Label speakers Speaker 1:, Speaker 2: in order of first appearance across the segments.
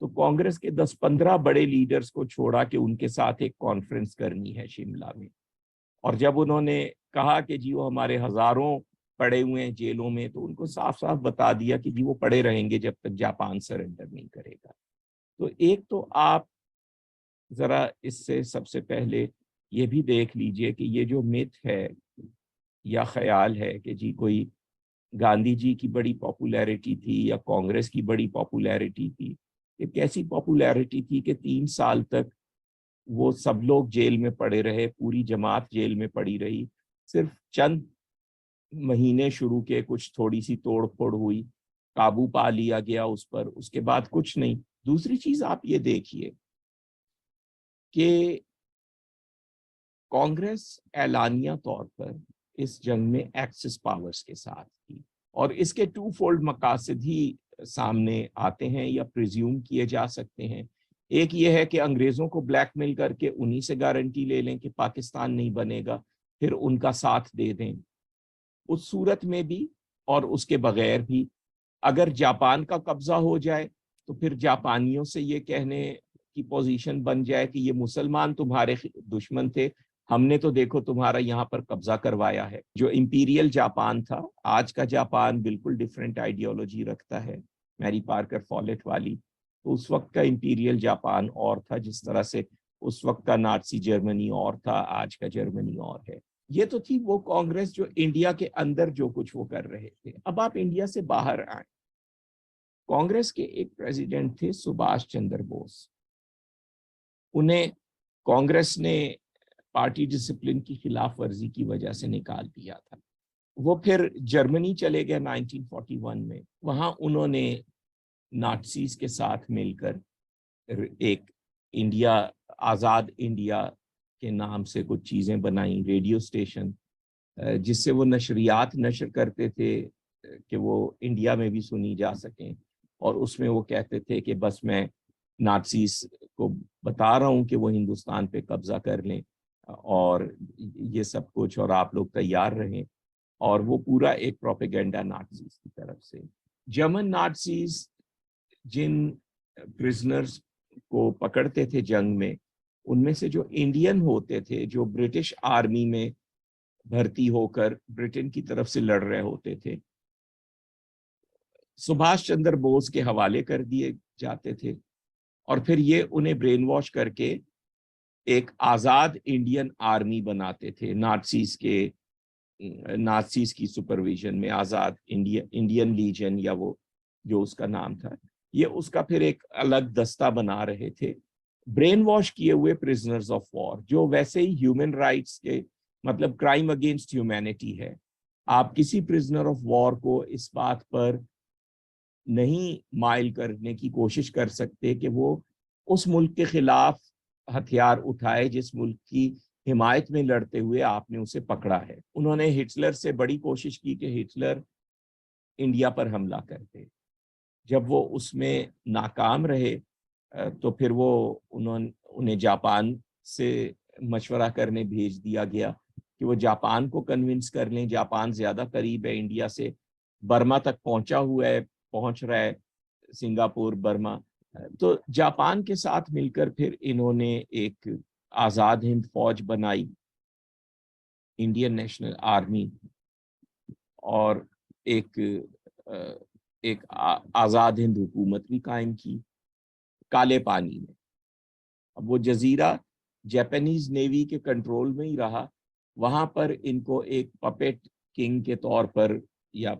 Speaker 1: تو کانگریس کے 10-15 بڑے لیڈرز کو چھوڑا کہ ان کے ساتھ ایک کانفرنس کرنی ہے شملہ میں، اور جب انہوں نے کہا کہ جی وہ ہمارے ہزاروں پڑے ہوئے ہیں جیلوں میں، تو ان کو صاف صاف بتا دیا کہ جی وہ پڑے رہیں گے جب تک جاپان سرنڈر نہیں کرے گا۔ تو ایک تو آپ ذرا اس سے سب سے پہلے یہ بھی دیکھ لیجئے کہ یہ جو مت ہے یا خیال ہے کہ جی کوئی گاندھی جی کی بڑی پاپولیرٹی تھی یا کانگریس کی بڑی پاپولیرٹی تھی، یہ کیسی پاپولیرٹی تھی کہ 3 سال تک وہ سب لوگ جیل میں پڑے رہے، پوری جماعت جیل میں پڑی رہی، صرف چند مہینے شروع کے کچھ تھوڑی سی توڑ پھوڑ ہوئی، قابو پا لیا گیا اس پر، اس کے بعد کچھ نہیں۔ دوسری چیز آپ یہ دیکھیے کہ کانگریس اعلانیہ طور پر اس جنگ میں ایکسس پاورز کے ساتھ تھی، اور اس کے 2 فولڈ مقاصد ہی سامنے آتے ہیں یا پریزیوم کیے جا سکتے ہیں۔ ایک یہ ہے کہ انگریزوں کو بلیک میل کر کے انہی سے گارنٹی لے لیں کہ پاکستان نہیں بنے گا، پھر ان کا ساتھ دے دیں۔ اس صورت میں بھی اور اس کے بغیر بھی اگر جاپان کا قبضہ ہو جائے تو پھر جاپانیوں سے یہ کہنے کی پوزیشن بن جائے کہ یہ مسلمان تمہارے دشمن تھے، ہم نے تو دیکھو تمہارا یہاں پر قبضہ کروایا ہے۔ جو امپیریل جاپان تھا، آج کا جاپان بالکل ڈیفرنٹ آئیڈیالوجی رکھتا ہے، میری پارکر فالٹ والی، تو اس وقت کا امپیریل جاپان اور تھا، جس طرح سے اس وقت کا نازی جرمنی اور تھا، آج کا جرمنی اور ہے۔ یہ تو تھی وہ کانگریس جو انڈیا کے اندر جو کچھ وہ کر رہے تھے۔ اب آپ انڈیا سے باہر آئیں، کانگریس کے ایک پریزیڈنٹ تھے سبھاش چندر بوس، انہیں کانگریس نے پارٹی ڈسپلن کی خلاف ورزی کی وجہ سے نکال دیا تھا۔ وہ پھر جرمنی چلے گئے 1941 میں، وہاں انہوں نے نازیز کے ساتھ مل کر ایک انڈیا، آزاد انڈیا کے نام سے کچھ چیزیں بنائیں، ریڈیو اسٹیشن، جس سے وہ نشریات نشر کرتے تھے کہ وہ انڈیا میں بھی سنی جا سکیں، اور اس میں وہ کہتے تھے کہ بس میں نازیز کو بتا رہا ہوں کہ وہ ہندوستان پہ قبضہ کر لیں اور یہ سب کچھ، اور آپ لوگ تیار رہیں، اور وہ پورا ایک پروپیگنڈا نازیز کی طرف سے۔ جرمن نازیز جن پرزنرز کو پکڑتے تھے جنگ میں، ان میں سے جو انڈین ہوتے تھے، جو برٹش آرمی میں بھرتی ہو کر برٹن کی طرف سے لڑ رہے ہوتے تھے، سبھاش چندر بوس کے حوالے کر دیے جاتے تھے، اور پھر یہ انہیں برین واش کر کے ایک آزاد انڈین آرمی بناتے تھے، نازیز کی سپرویژن میں آزاد انڈین لیجن، یا وہ جو اس کا نام تھا، یہ اس کا پھر ایک الگ دستہ بنا رہے تھے۔ برین واش کیے ہوئے پرزنرز آف وار، جو ویسے ہی ہیومن رائٹس کے مطلب کرائم اگینسٹ ہیومینٹی ہے، آپ کسی پرزنر آف وار کو اس بات پر نہیں مائل کرنے کی کوشش کر سکتے کہ وہ اس ملک کے خلاف ہتھیار اٹھائے جس ملک کی حمایت میں لڑتے ہوئے آپ نے اسے پکڑا ہے۔ انہوں نے ہٹلر سے بڑی کوشش کی کہ ہٹلر انڈیا پر حملہ کرتے، جب وہ اس میں ناکام رہے تو پھر انہیں جاپان سے مشورہ کرنے بھیج دیا گیا کہ وہ جاپان کو کنونس کر لیں، جاپان زیادہ قریب ہے انڈیا سے، برما تک پہنچ رہا ہے، سنگاپور، برما، تو جاپان کے ساتھ مل کر پھر انہوں نے ایک آزاد ہند فوج بنائی، انڈین نیشنل آرمی، اور ایک آزاد ہند حکومت بھی قائم کی کالے پانی میں۔ اب وہ جزیرہ جاپانیز نیوی کے کنٹرول میں ہی رہا، وہاں پر ان کو ایک پپیٹ کنگ کے طور پر یا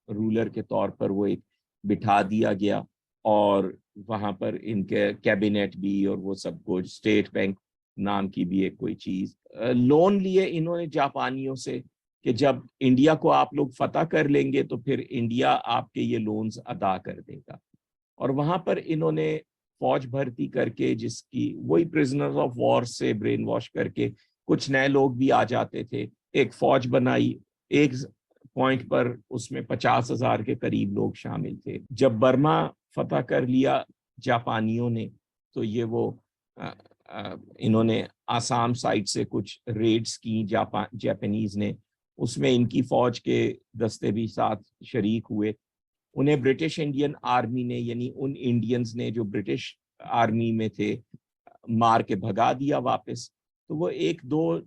Speaker 1: رولر کے طور پر وہ ایک بٹھا دیا گیا، اور وہاں پر ان کے کیبنیٹ بھی اور وہ سب کچھ، اسٹیٹ بینک نام کی بھی ایک کوئی چیز، لون لیے انہوں نے جاپانیوں سے کہ جب انڈیا کو آپ لوگ فتح کر لیں گے تو پھر انڈیا آپ کے یہ لونز ادا کر دے گا، اور وہاں پر انہوں نے فوج بھرتی کر کے، جس کی وہی پرزنرز آف وار سے برین واش کر کے کچھ نئے لوگ بھی آ جاتے تھے، ایک فوج بنائی، ایک پوائنٹ پر اس میں 50,000 کے قریب لوگ شامل تھے۔ جب برما فتح کر لیا جاپانیوں نے تو یہ انہوں نے آسام سائڈ سے کچھ ریڈز کی جاپانیز نے، اس میں ان کی فوج کے دستے بھی ساتھ شریک ہوئے، انہیں برٹش انڈین آرمی نے یعنی ان انڈینز نے جو برٹش آرمی میں تھے مار کے بھگا دیا واپس. تو وہ ایک دو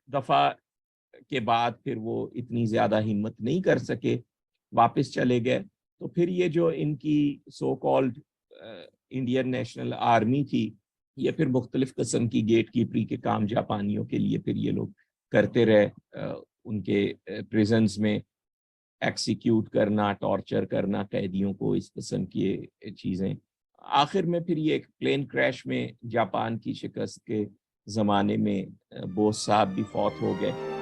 Speaker 1: دفعہ کے بعد پھر وہ اتنی زیادہ ہمت نہیں کر سکے, واپس چلے گئے. تو پھر یہ جو ان کی so called Indian national army تھی, یہ پھر مختلف قسم کی گیٹ کیپری کے کام جاپانیوں کے لیے پھر یہ لوگ کرتے رہے. ان کے پریزنز میں ایکسیکیوٹ کرنا, ٹارچر کرنا قیدیوں کو, اس قسم کی چیزیں. آخر میں پھر یہ ایک پلین کریش میں جاپان کی شکست کے زمانے میں بوس صاحب بھی فوت ہو گئے.